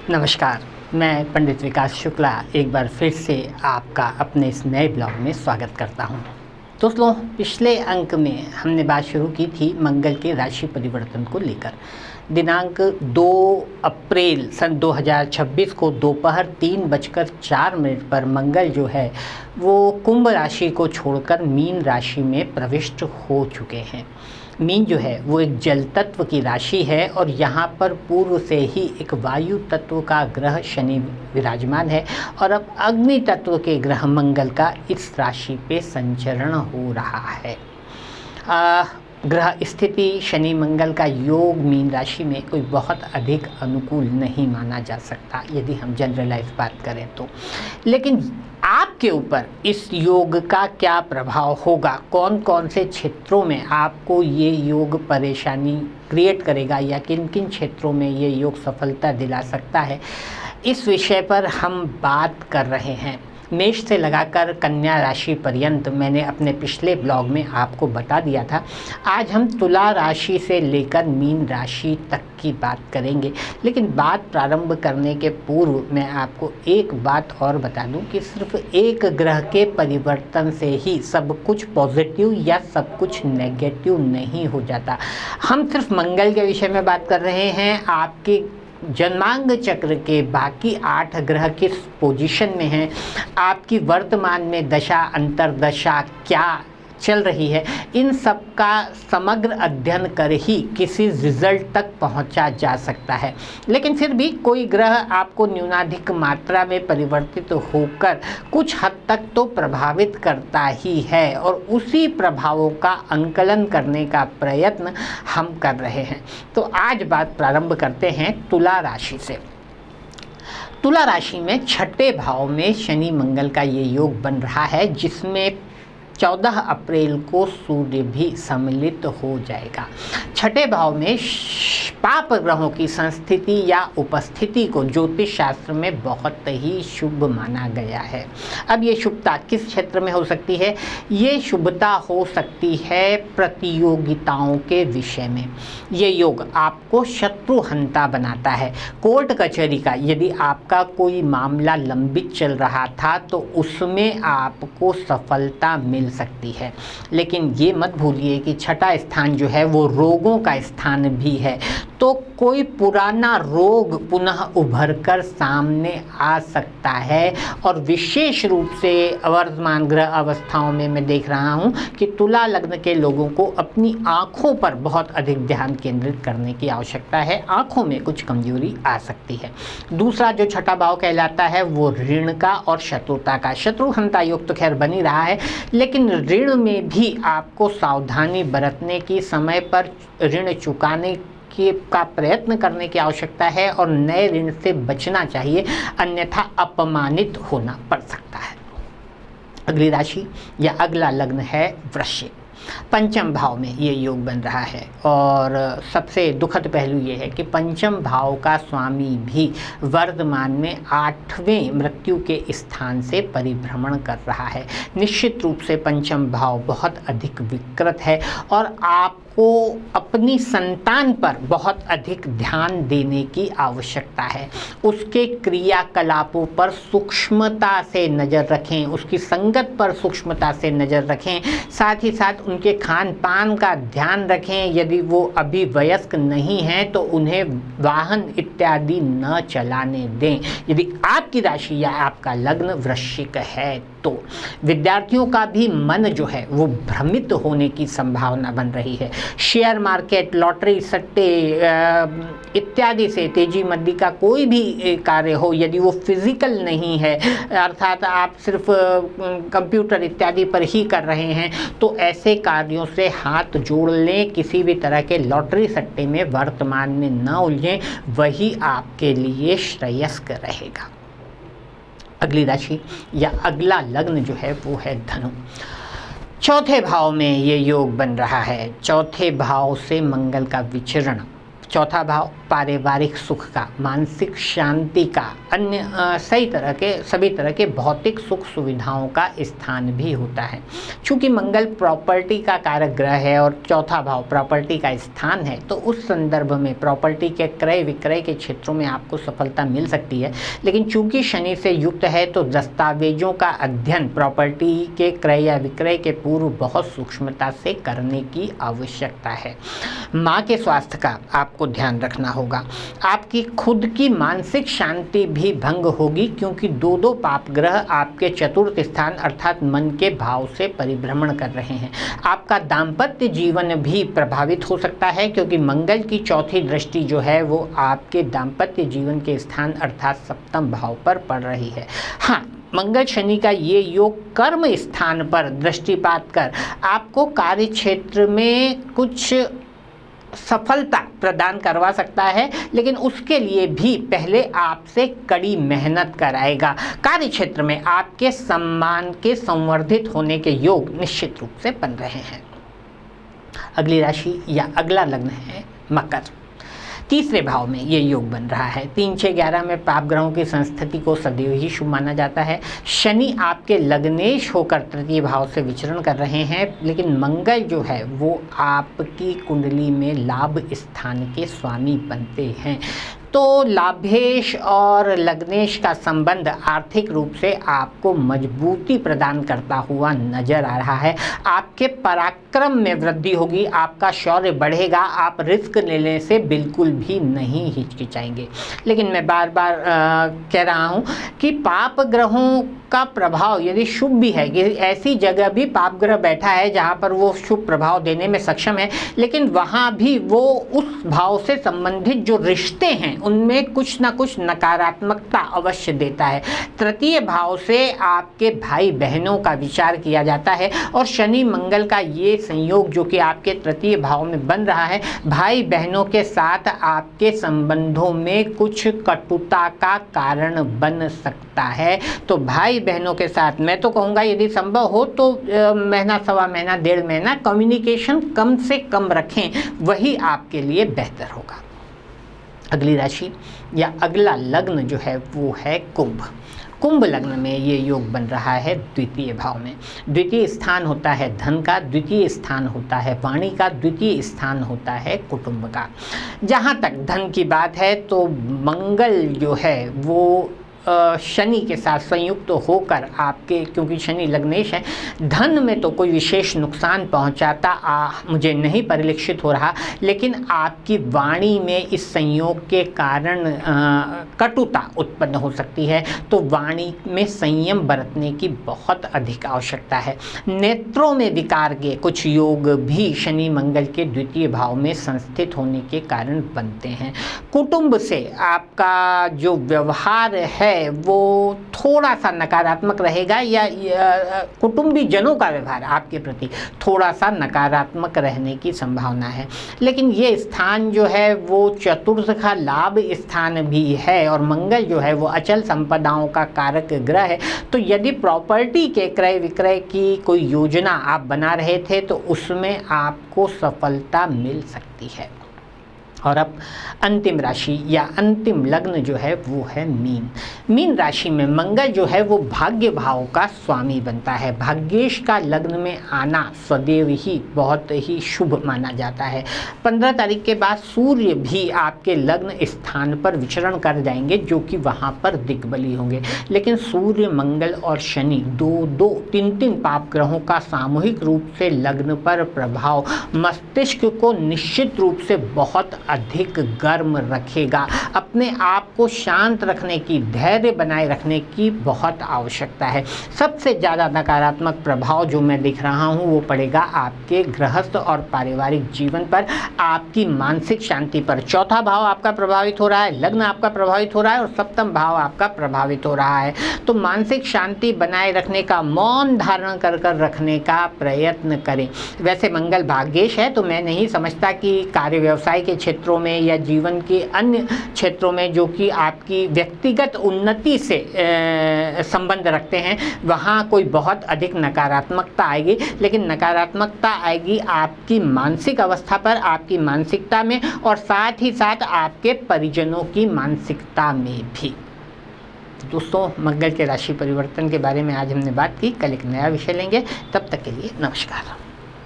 नमस्कार, मैं पंडित विकास शुक्ला एक बार फिर से आपका अपने इस नए ब्लॉग में स्वागत करता हूं। दोस्तों, पिछले अंक में हमने बात शुरू की थी मंगल के राशि परिवर्तन को लेकर। दिनांक 2 अप्रैल सन 2026 को दोपहर 3:04 पर मंगल जो है वो कुंभ राशि को छोड़कर मीन राशि में प्रविष्ट हो चुके हैं। मीन जो है वो एक जल तत्व की राशि है और यहाँ पर पूर्व से ही एक वायु तत्व का ग्रह शनि विराजमान है और अब अग्नि तत्व के ग्रह मंगल का इस राशि पे संचरण हो रहा है। ग्रह स्थिति शनि मंगल का योग मीन राशि में कोई बहुत अधिक अनुकूल नहीं माना जा सकता यदि हम जनरलाइज बात करें तो। लेकिन आपके ऊपर इस योग का क्या प्रभाव होगा, कौन कौन से क्षेत्रों में आपको ये योग परेशानी क्रिएट करेगा या किन किन क्षेत्रों में ये योग सफलता दिला सकता है, इस विषय पर हम बात कर रहे हैं। मेष से लगाकर कन्या राशि पर्यंत मैंने अपने पिछले ब्लॉग में आपको बता दिया था। आज हम तुला राशि से लेकर मीन राशि तक की बात करेंगे। लेकिन बात प्रारंभ करने के पूर्व मैं आपको एक बात और बता दूं कि सिर्फ एक ग्रह के परिवर्तन से ही सब कुछ पॉजिटिव या सब कुछ नेगेटिव नहीं हो जाता। हम सिर्फ मंगल के विषय में बात कर रहे हैं। आपके जन्मांग चक्र के बाकी 8 ग्रह किस पोजीशन में हैं, आपकी वर्तमान में दशा अंतर्दशा क्या चल रही है, इन सब का समग्र अध्ययन कर ही किसी रिजल्ट तक पहुंचा जा सकता है। लेकिन फिर भी कोई ग्रह आपको न्यूनाधिक मात्रा में परिवर्तित होकर कुछ हद तक तो प्रभावित करता ही है और उसी प्रभावों का अंकलन करने का प्रयत्न हम कर रहे हैं। तो आज बात प्रारंभ करते हैं तुला राशि से। तुला राशि में छठे भाव में शनि मंगल का ये योग बन रहा है, जिसमें 14 अप्रैल को सूर्य भी सम्मिलित हो जाएगा। छठे भाव में पाप ग्रहों की संस्थिति या उपस्थिति को ज्योतिष शास्त्र में बहुत ही शुभ माना गया है। अब ये शुभता किस क्षेत्र में हो सकती है? ये शुभता हो सकती है प्रतियोगिताओं के विषय में। ये योग आपको शत्रुहंता बनाता है। कोर्ट कचहरी का यदि आपका कोई मामला लंबित चल रहा था तो उसमें आपको सफलता मिल सकती है। लेकिन ये मत भूलिए कि छठा स्थान जो है वो रोगों का स्थान भी है, तो कोई पुराना रोग पुनः उभर कर सामने आ सकता है। और विशेष रूप से वर्तमान ग्रह अवस्थाओं में मैं देख रहा हूँ कि तुला लग्न के लोगों को अपनी आँखों पर बहुत अधिक ध्यान केंद्रित करने की आवश्यकता है। आँखों में कुछ कमजोरी आ सकती है। दूसरा जो छठा भाव कहलाता है वो ऋण का और शत्रुता का। शत्रुहंता योग तो खैर बन ही रहा है, लेकिन ऋण में भी आपको सावधानी बरतने की, समय पर ऋण चुकाने का प्रयत्न करने की आवश्यकता है और नए ऋण से बचना चाहिए, अन्यथा अपमानित होना पड़ सकता है। अगली राशि या अगला लग्न है वृश्चिक। पंचम भाव में ये योग बन रहा है और सबसे दुखद पहलू ये है कि पंचम भाव का स्वामी भी वर्तमान में 8वें मृत्यु के स्थान से परिभ्रमण कर रहा है। निश्चित रूप से पंचम भाव बहुत अधिक विकृत है और आपको अपनी संतान पर बहुत अधिक ध्यान देने की आवश्यकता है। उसके क्रियाकलापों पर सूक्ष्मता से नज़र रखें, उसकी संगत पर सूक्ष्मता से नज़र रखें, साथ ही साथ उनके खान पान का ध्यान रखें। यदि वो अभी वयस्क नहीं हैं तो उन्हें वाहन इत्यादि न चलाने दें। यदि आपकी राशि या आपका लग्न वृश्चिक है तो विद्यार्थियों का भी मन जो है वो भ्रमित होने की संभावना बन रही है। शेयर मार्केट, लॉटरी, सट्टे इत्यादि से तेजी मंदी का कोई भी कार्य हो, यदि वो फिजिकल नहीं है अर्थात आप सिर्फ कंप्यूटर इत्यादि पर ही कर रहे हैं, तो ऐसे कार्यों से हाथ जोड़ लें। किसी भी तरह के लॉटरी सट्टे में वर्तमान में न उलझें, वही आपके लिए श्रेयस्कर रहेगा। अगली राशि या अगला लग्न जो है वो है धनु। चौथे भाव में ये योग बन रहा है। चौथे भाव से मंगल का विचरण चौथा भाव पारिवारिक सुख का, मानसिक शांति का, अन्य सभी तरह के भौतिक सुख सुविधाओं का स्थान भी होता है। चूँकि मंगल प्रॉपर्टी का कारक ग्रह है और चौथा भाव प्रॉपर्टी का स्थान है, तो उस संदर्भ में प्रॉपर्टी के क्रय विक्रय के क्षेत्रों में आपको सफलता मिल सकती है। लेकिन चूँकि शनि से युक्त है तो दस्तावेजों का अध्ययन प्रॉपर्टी के क्रय या विक्रय के पूर्व बहुत सूक्ष्मता से करने की आवश्यकता है। माँ के स्वास्थ्य का आपको ध्यान रखना होगा। आपकी खुद की मानसिक शांति भी भंग होगी, क्योंकि दो पाप ग्रह आपके चतुर्थ स्थान अर्थात मन के भाव से परिभ्रमण कर रहे हैं। आपका दाम्पत्य जीवन भी प्रभावित हो सकता है, क्योंकि मंगल की चौथी दृष्टि जो है वो आपके दाम्पत्य जीवन के स्थान अर्थात सप्तम भाव पर पड़ रही है। हाँ, मंगल शनि का ये योग कर्म स्थान पर दृष्टिपात कर आपको कार्य क्षेत्र में कुछ सफलता प्रदान करवा सकता है, लेकिन उसके लिए भी पहले आपसे कड़ी मेहनत कराएगा। कार्य क्षेत्र में आपके सम्मान के संवर्धित होने के योग निश्चित रूप से बन रहे हैं। अगली राशि या अगला लग्न है मकर। तीसरे भाव में ये योग बन रहा है। 3, 6, 11 में पाप ग्रहों की संस्थिति को सदैव ही शुभ माना जाता है। शनि आपके लग्नेश होकर तृतीय भाव से विचरण कर रहे हैं, लेकिन मंगल जो है वो आपकी कुंडली में लाभ स्थान के स्वामी बनते हैं। तो लाभेश और लग्नेश का संबंध आर्थिक रूप से आपको मजबूती प्रदान करता हुआ नजर आ रहा है। आपके पराक्रम में वृद्धि होगी, आपका शौर्य बढ़ेगा, आप रिस्क लेने से बिल्कुल भी नहीं हिचकिचाएंगे। लेकिन मैं बार बार कह रहा हूँ कि पाप ग्रहों का प्रभाव यदि शुभ भी है, कि ऐसी जगह भी पाप ग्रह बैठा है जहाँ पर वो शुभ प्रभाव देने में सक्षम है, लेकिन वहाँ भी वो उस भाव से संबंधित जो रिश्ते हैं उनमें कुछ ना कुछ नकारात्मकता अवश्य देता है। तृतीय भाव से आपके भाई बहनों का विचार किया जाता है, और शनि मंगल का ये संयोग जो कि आपके तृतीय भाव में बन रहा है, भाई बहनों के साथ आपके संबंधों में कुछ कटुता का कारण बन सकता है। तो भाई बहनों के साथ मैं तो कहूँगा यदि संभव हो तो महीना, सवा महीना, 1.5 महीना कम्युनिकेशन कम से कम रखें, वही आपके लिए बेहतर होगा। अगली राशि या अगला लग्न जो है वो है कुंभ। कुंभ लग्न में ये योग बन रहा है द्वितीय भाव में। द्वितीय स्थान होता है धन का, द्वितीय स्थान होता है वाणी का, द्वितीय स्थान होता है कुटुंब का। जहाँ तक धन की बात है तो मंगल जो है वो शनि के साथ संयुक्त होकर आपके, क्योंकि शनि लग्नेश है, धन में तो कोई विशेष नुकसान पहुंचाता मुझे नहीं परिलक्षित हो रहा, लेकिन आपकी वाणी में इस संयोग के कारण कटुता उत्पन्न हो सकती है। तो वाणी में संयम बरतने की बहुत अधिक आवश्यकता है। नेत्रों में विकार के कुछ योग भी शनि मंगल के द्वितीय भाव में संस्थित होने के कारण बनते हैं। कुटुंब से आपका जो व्यवहार है वो थोड़ा सा नकारात्मक रहेगा, या कुटुंबी जनों का व्यवहार आपके प्रति थोड़ा सा नकारात्मक रहने की संभावना है। लेकिन ये स्थान जो है वो चतुर्थ का लाभ स्थान भी है, और मंगल जो है वो अचल संपदाओं का कारक ग्रह है। तो यदि प्रॉपर्टी के क्रय विक्रय की कोई योजना आप बना रहे थे तो उसमें आपको सफलता मिल सकती है। और अब अंतिम राशि या अंतिम लग्न जो है वो है मीन। मीन राशि में मंगल जो है वो भाग्य भाव का स्वामी बनता है। भाग्येश का लग्न में आना सदैव ही बहुत ही शुभ माना जाता है। 15 तारीख के बाद सूर्य भी आपके लग्न स्थान पर विचरण कर जाएंगे, जो कि वहाँ पर दिग्बली होंगे। लेकिन सूर्य, मंगल और शनि 2-3 पाप ग्रहों का सामूहिक रूप से लग्न पर प्रभाव मस्तिष्क को निश्चित रूप से बहुत अधिक गर्म रखेगा। अपने आप को शांत रखने की, धैर्य बनाए रखने की बहुत आवश्यकता है। सबसे ज़्यादा नकारात्मक प्रभाव जो मैं दिख रहा हूँ वो पड़ेगा आपके गृहस्थ और पारिवारिक जीवन पर, आपकी मानसिक शांति पर। चौथा भाव आपका प्रभावित हो रहा है, लग्न आपका प्रभावित हो रहा है और सप्तम भाव आपका प्रभावित हो रहा है। तो मानसिक शांति बनाए रखने का, मौन धारण कर रखने का प्रयत्न करें। वैसे मंगल भाग्येश है, तो मैं नहीं समझता कि कार्य व्यवसाय के क्षेत्र क्षेत्रों में या जीवन के अन्य क्षेत्रों में जो कि आपकी व्यक्तिगत उन्नति से संबंध रखते हैं, वहाँ कोई बहुत अधिक नकारात्मकता आएगी। लेकिन नकारात्मकता आएगी आपकी मानसिक अवस्था पर, आपकी मानसिकता में, और साथ ही साथ आपके परिजनों की मानसिकता में भी। दोस्तों, मंगल के राशि परिवर्तन के बारे में आज हमने बात की। कल एक नया विषय लेंगे। तब तक के लिए नमस्कार।